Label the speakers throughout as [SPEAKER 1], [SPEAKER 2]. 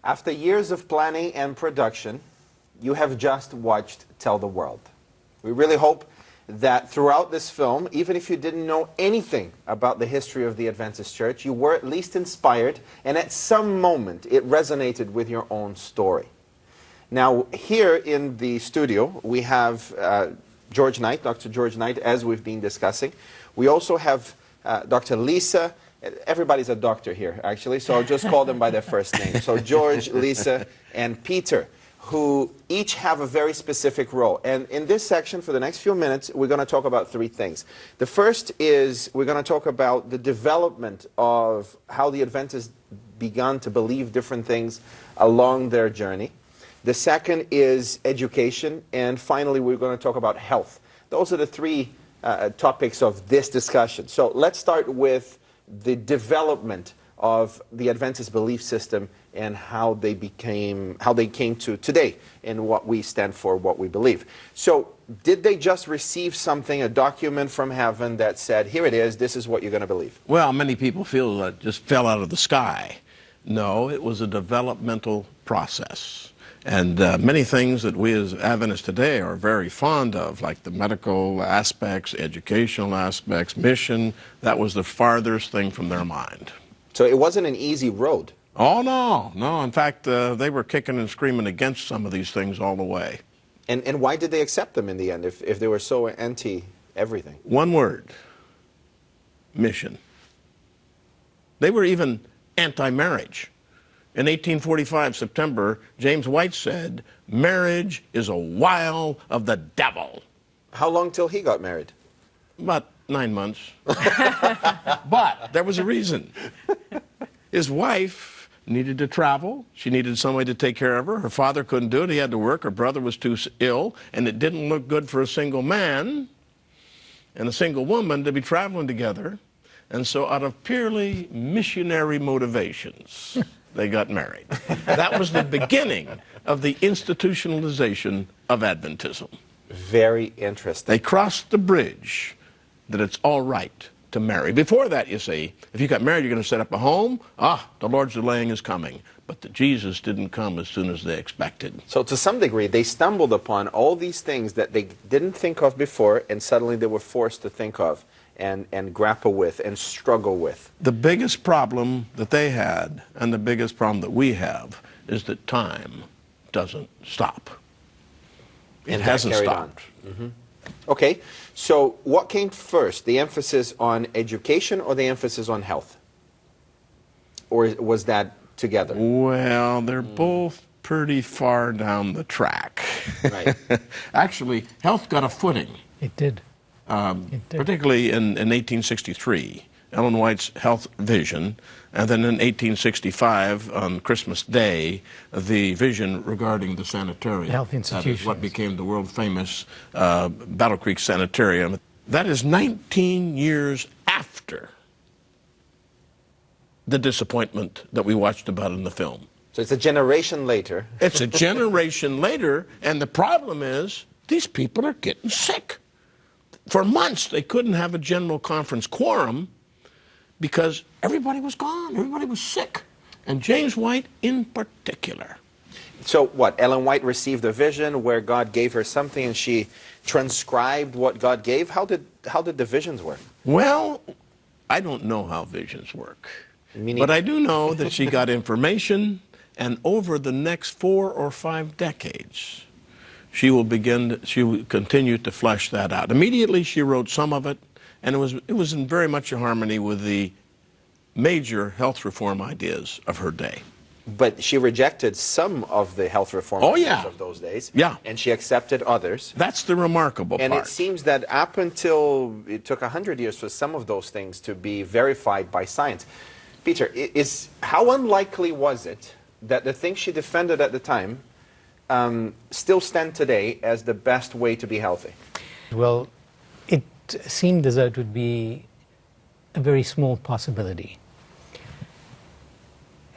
[SPEAKER 1] After years of planning and production, you have just watched Tell the World. We really hope that throughout this film, even if you didn't know anything about the history of the Adventist Church, you were at least inspired, and at some moment it resonated with your own story. Now, here in the studio, we have George Knight, Dr. George Knight, as we've been discussing. We also have Dr. Lisa. Everybody's a doctor here, actually, so I'll just call them by their first name. So George, Lisa, and Peter, who each have a very specific role. And in this section, for the next few minutes, we're going to talk about three things. The first is we're going to talk about the development of how the Adventists began to believe different things along their journey. The second is education. And finally, we're going to talk about health. Those are the three topics of this discussion. So let's start with the development of the Adventist belief system and how they came to today and what we stand for, what we believe. So did they just receive something, a document from heaven that said, here it is, this is what you're going to believe?
[SPEAKER 2] Well, many people feel that it just fell out of the sky. No, it was a developmental process. And many things that we as Adventists today are very fond of, like the medical aspects, educational aspects, mission, that was the farthest thing from their mind.
[SPEAKER 1] So it wasn't an easy road.
[SPEAKER 2] Oh, no, no. In fact, they were kicking and screaming against some of these things all the way.
[SPEAKER 1] And why did they accept them in the end if they were so anti-everything?
[SPEAKER 2] One word: mission. They were even anti-marriage. In 1845, September, James White said, marriage is a wile of the devil.
[SPEAKER 1] How long till he got married?
[SPEAKER 2] About 9 months. But there was a reason. His wife needed to travel. She needed somebody to take care of her. Her father couldn't do it. He had to work. Her brother was too ill. And it didn't look good for a single man and a single woman to be traveling together. And so out of purely missionary motivations, they got married. That was the beginning of the institutionalization of Adventism.
[SPEAKER 1] Very interesting.
[SPEAKER 2] They crossed the bridge that it's all right to marry. Before that, you see, if you got married, you're going to set up a home. The Lord's delaying is coming. But the Jesus didn't come as soon as they expected.
[SPEAKER 1] So to some degree, they stumbled upon all these things that they didn't think of before, and suddenly they were forced to think of and grapple with and struggle with.
[SPEAKER 2] The biggest problem that they had, and the biggest problem that we have, is that time doesn't stop. It hasn't stopped.
[SPEAKER 1] Okay, so what came first, the emphasis on education or the emphasis on health? Or was that together?
[SPEAKER 2] Well, they're both pretty far down the track.
[SPEAKER 1] Right.
[SPEAKER 2] Actually, health got a footing.
[SPEAKER 3] It did.
[SPEAKER 2] Particularly in 1863, Ellen White's health vision, and then in 1865, on Christmas Day, the vision regarding the sanitarium.
[SPEAKER 3] Health institutions.
[SPEAKER 2] That is what became the world-famous Battle Creek Sanitarium. That is 19 years after the disappointment that we watched about in the film.
[SPEAKER 1] So it's a generation later.
[SPEAKER 2] It's a generation later, and the problem is these people are getting sick. For months, they couldn't have a general conference quorum because everybody was gone. Everybody was sick. And James White in particular.
[SPEAKER 1] So what, Ellen White received a vision where God gave her something and she transcribed what God gave? How did the visions work?
[SPEAKER 2] Well, I don't know how visions work. But I do know that she got information, and over the next 4 or 5 decades, she will continue to flesh that out. Immediately, she wrote some of it, and it was in very much in harmony with the major health reform ideas of her day.
[SPEAKER 1] But she rejected some of the health reform ideas of those days.
[SPEAKER 2] Yeah.
[SPEAKER 1] And she accepted others.
[SPEAKER 2] That's the remarkable part.
[SPEAKER 1] And it seems that up until it took 100 years for some of those things to be verified by science. Peter, how unlikely was it that the things she defended at the time still stand today as the best way to be healthy?
[SPEAKER 3] Well, it seemed as though it would be a very small possibility.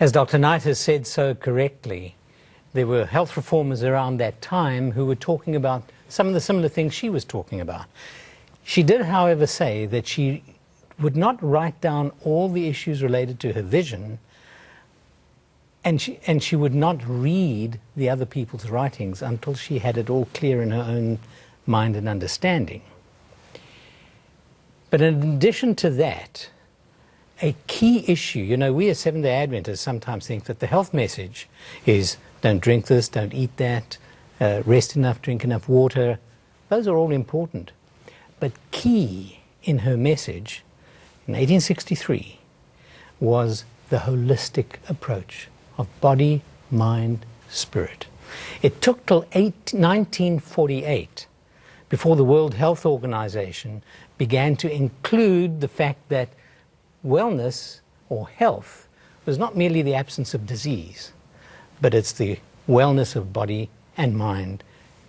[SPEAKER 3] As Dr. Knight has said so correctly, there were health reformers around that time who were talking about some of the similar things she was talking about. She did, however, say that she would not write down all the issues related to her vision And she would not read the other people's writings until she had it all clear in her own mind and understanding. But in addition to that, a key issue, you know, we as Seventh-day Adventists sometimes think that the health message is don't drink this, don't eat that, rest enough, drink enough water. Those are all important. But key in her message in 1863 was the holistic approach of body, mind, spirit. It took till 1948 before the World Health Organization began to include the fact that wellness or health was not merely the absence of disease, but it's the wellness of body and mind.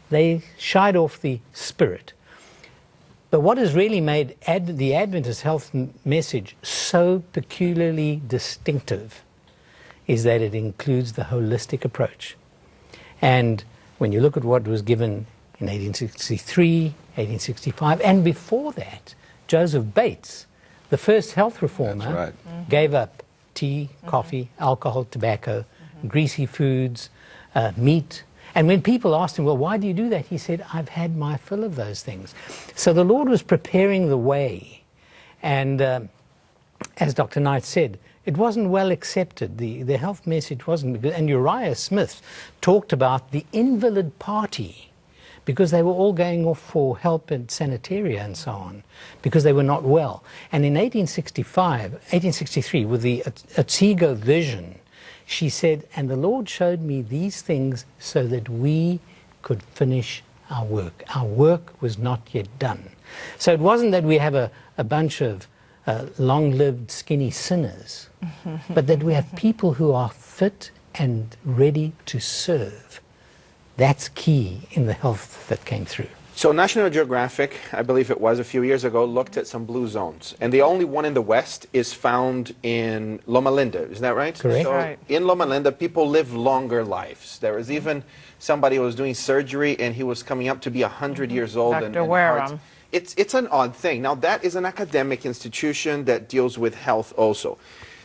[SPEAKER 3] They shied off the spirit. But what has really made the Adventist health message so peculiarly distinctive is that it includes the holistic approach. And when you look at what was given in 1863, 1865, and before that, Joseph Bates, the first health reformer, gave up tea, coffee, alcohol, tobacco, greasy foods, meat. And when people asked him, well, why do you do that? He said, I've had my fill of those things. So the Lord was preparing the way. And as Dr. Knight said, it wasn't well accepted. The health message wasn't good. And Uriah Smith talked about the invalid party, because they were all going off for help and sanitaria and so on, because they were not well. And in 1863, with the Otsego vision, she said, and the Lord showed me these things so that we could finish our work. Our work was not yet done. So it wasn't that we have a bunch of long-lived, skinny sinners, but that we have people who are fit and ready to serve. That's key in the health that came through.
[SPEAKER 1] So National Geographic, I believe it was a few years ago, looked at some blue zones. And the only one in the West is found in Loma Linda. Is that right?
[SPEAKER 3] Correct.
[SPEAKER 1] So
[SPEAKER 4] Right.
[SPEAKER 1] in Loma Linda, people live longer lives. There was even somebody who was doing surgery, and he was coming up to be 100 years old.
[SPEAKER 4] Dr.
[SPEAKER 1] And
[SPEAKER 4] Wareham.
[SPEAKER 1] it's an odd thing. Now, that is an academic institution that deals with health also.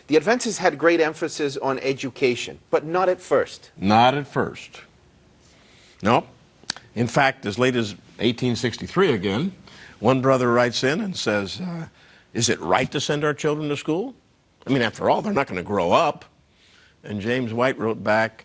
[SPEAKER 1] The Adventists had great emphasis on education, but not at first.
[SPEAKER 2] Not at first. No. In fact, as late as 1863 again, one brother writes in and says, is it right to send our children to school? I mean, after all, they're not going to grow up. And James White wrote back,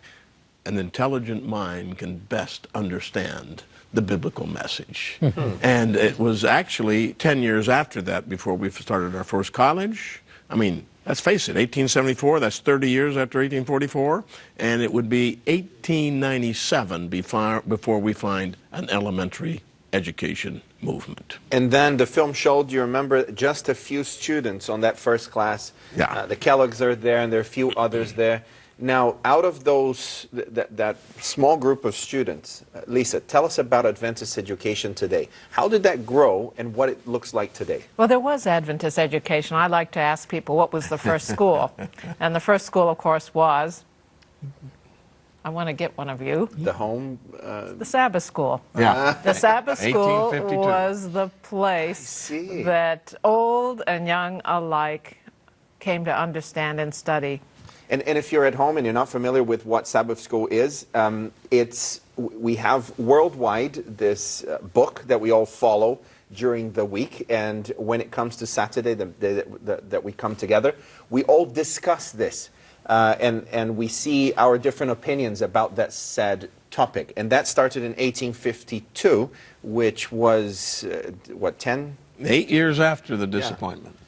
[SPEAKER 2] an intelligent mind can best understand the biblical message. And it was actually 10 years after that before we started our first college. I mean, let's face it, 1874, that's 30 years after 1844, and it would be 1897 before we find an elementary education movement.
[SPEAKER 1] And then the film showed, you remember, just a few students on that first class.
[SPEAKER 2] Yeah.
[SPEAKER 1] The Kellogg's are there, and there are a few others there. Now, out of those, that small group of students, Lisa, tell us about Adventist education today. How did that grow, and what it looks like today?
[SPEAKER 4] Well, there was Adventist education. I like to ask people, what was the first school? And the first school, of course, was, I want to get one of you,
[SPEAKER 1] The home?
[SPEAKER 4] the Sabbath school.
[SPEAKER 2] Yeah.
[SPEAKER 4] The Sabbath school
[SPEAKER 2] 1852.
[SPEAKER 4] was the place
[SPEAKER 1] see.
[SPEAKER 4] that old and young alike came to understand and study.
[SPEAKER 1] And if you're at home and you're not familiar with what Sabbath school is, we have worldwide this book that we all follow during the week, and when it comes to Saturday, the day that we come together, we all discuss this, and we see our different opinions about that said topic. And that started in 1852, which was,
[SPEAKER 2] 8 years after the disappointment.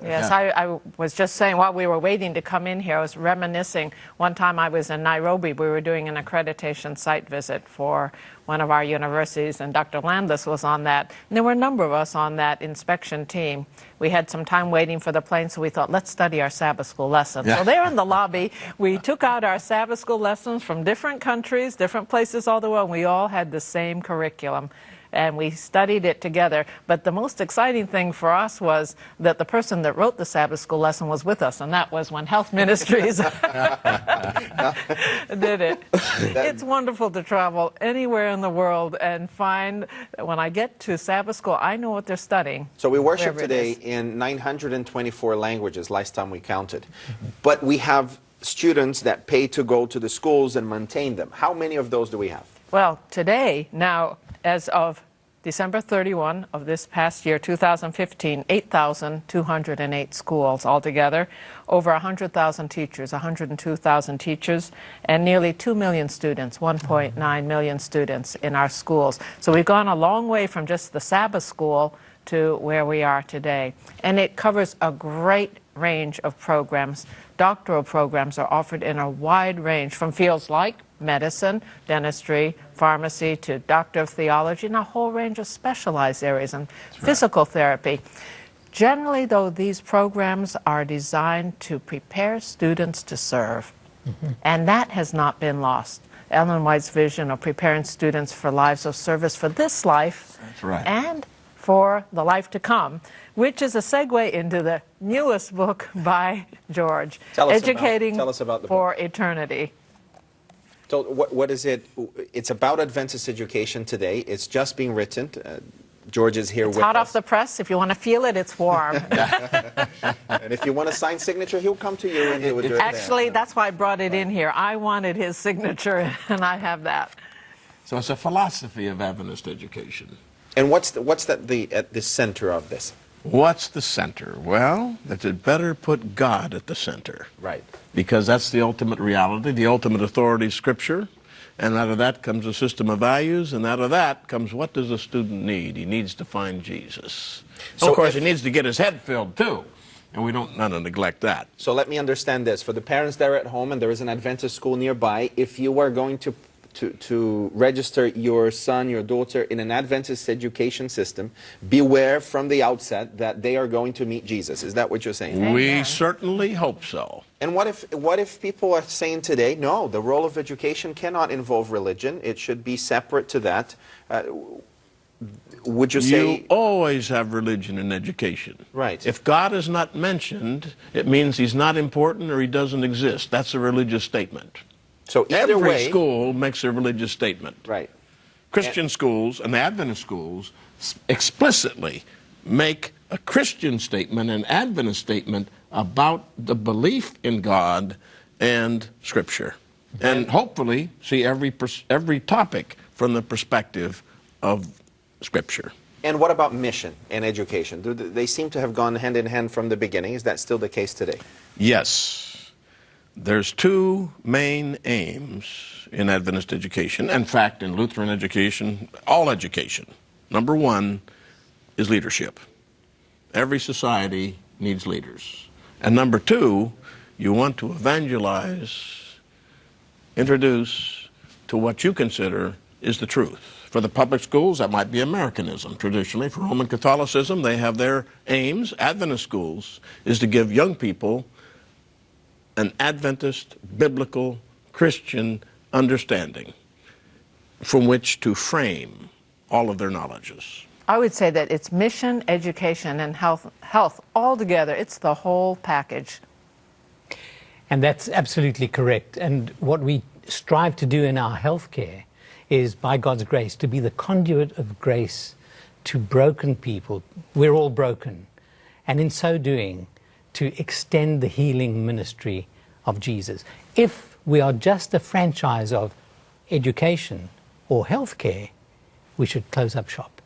[SPEAKER 4] Yes,
[SPEAKER 2] Yeah.
[SPEAKER 4] I was just saying while we were waiting to come in here, I was reminiscing. One time I was in Nairobi, we were doing an accreditation site visit for one of our universities, and Dr. Landis was on that. And there were a number of us on that inspection team. We had some time waiting for the plane, so we thought, let's study our Sabbath school lessons.
[SPEAKER 2] Yeah.
[SPEAKER 4] So there in the lobby, we took out our Sabbath school lessons from different countries, different places all the world, and we all had the same curriculum. And we studied it together. But the most exciting thing for us was that the person that wrote the Sabbath school lesson was with us, and that was when Health Ministries did it. It's wonderful to travel anywhere in the world and find, when I get to Sabbath school, I know what they're studying.
[SPEAKER 1] So we worship
[SPEAKER 4] wherever it
[SPEAKER 1] today
[SPEAKER 4] is.
[SPEAKER 1] in 924 languages, last time we counted. But we have students that pay to go to the schools and maintain them. How many of those do we have?
[SPEAKER 4] Well, today, now, as of December 31 of this past year, 2015, 8,208 schools altogether, over 100,000 teachers, 102,000 teachers, and nearly 2 million students, 1.9 million students in our schools. So we've gone a long way from just the Sabbath school to where we are today. And it covers a great range of programs. Doctoral programs are offered in a wide range, from fields like medicine, dentistry, pharmacy, to doctor of theology, and a whole range of specialized areas, and physical therapy. Generally, though, these programs are designed to prepare students to serve, and that has not been lost. Ellen White's vision of preparing students for lives of service for this life and for the life to come, which is a segue into the newest book by George, Educating
[SPEAKER 1] tell us about the
[SPEAKER 4] for
[SPEAKER 1] book.
[SPEAKER 4] Eternity.
[SPEAKER 1] So what is it? It's about Adventist education today. It's just being written. George is here
[SPEAKER 4] It's
[SPEAKER 1] with
[SPEAKER 4] hot
[SPEAKER 1] us.
[SPEAKER 4] off the press. If you want to feel it, it's warm.
[SPEAKER 1] And if you want a signed signature, he'll come to you and he will do it
[SPEAKER 4] Actually,
[SPEAKER 1] there.
[SPEAKER 4] that's why I brought it in here. I wanted his signature, and I have that.
[SPEAKER 2] So it's a philosophy of Adventist education.
[SPEAKER 1] And what's at the center of this?
[SPEAKER 2] What's the center? Well, that it better put God at the center.
[SPEAKER 1] Right.
[SPEAKER 2] Because that's the ultimate reality, the ultimate authority is Scripture. And out of that comes a system of values, and out of that comes, what does a student need? He needs to find Jesus.
[SPEAKER 1] So
[SPEAKER 2] of course,
[SPEAKER 1] if-
[SPEAKER 2] he needs to get his head filled, too. And we don't want to neglect that.
[SPEAKER 1] So let me understand this. For the parents that are at home and there is an Adventist school nearby, if you are going to register your son, your daughter in an Adventist education system, beware from the outset that they are going to meet Jesus. Is that what you're saying?
[SPEAKER 2] We
[SPEAKER 4] Amen.
[SPEAKER 2] certainly hope so.
[SPEAKER 1] And what if people are saying today, no, the role of education cannot involve religion. It should be separate to that. Would you say...
[SPEAKER 2] You always have religion in education.
[SPEAKER 1] Right.
[SPEAKER 2] If God is not mentioned, it means he's not important or he doesn't exist. That's a religious statement.
[SPEAKER 1] So either
[SPEAKER 2] Every
[SPEAKER 1] way...
[SPEAKER 2] school makes a religious statement.
[SPEAKER 1] Right.
[SPEAKER 2] Christian schools and the Adventist schools explicitly make a Christian statement, an Adventist statement about the belief in God and Scripture. And hopefully see every topic from the perspective of Scripture.
[SPEAKER 1] And what about mission and education? They seem to have gone hand in hand from the beginning. Is that still the case today?
[SPEAKER 2] Yes. There's two main aims in Adventist education. In fact, in Lutheran education, all education. Number one is leadership. Every society needs leaders. And number two, you want to evangelize, introduce to what you consider is the truth. For the public schools, that might be Americanism. Traditionally, for Roman Catholicism, they have their aims. Adventist schools is to give young people an Adventist, biblical, Christian understanding from which to frame all of their knowledges.
[SPEAKER 4] I would say that it's mission, education, and health all together. It's the whole package.
[SPEAKER 3] And that's absolutely correct. And what we strive to do in our healthcare is, by God's grace, to be the conduit of grace to broken people. We're all broken. And in so doing, to extend the healing ministry of Jesus. If we are just a franchise of education or healthcare, we should close up shop.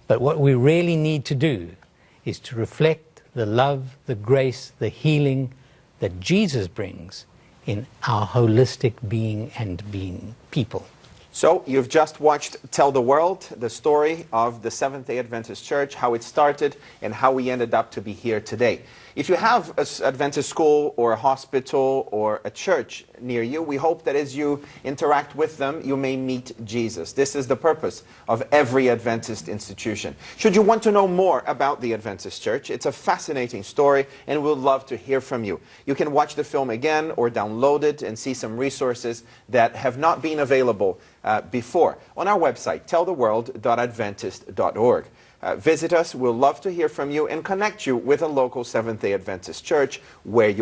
[SPEAKER 3] But what we really need to do is to reflect the love, the grace, the healing that Jesus brings in our holistic being and being people.
[SPEAKER 1] So you've just watched Tell the World, the story of the Seventh-day Adventist Church, how it started and how we ended up to be here today. If you have an Adventist school or a hospital or a church near you, we hope that as you interact with them, you may meet Jesus. This is the purpose of every Adventist institution. Should you want to know more about the Adventist Church, it's a fascinating story and we'd love to hear from you. You can watch the film again or download it and see some resources that have not been available before on our website, telltheworld.adventist.org. Visit us. We'll love to hear from you and connect you with a local Seventh-day Adventist church where you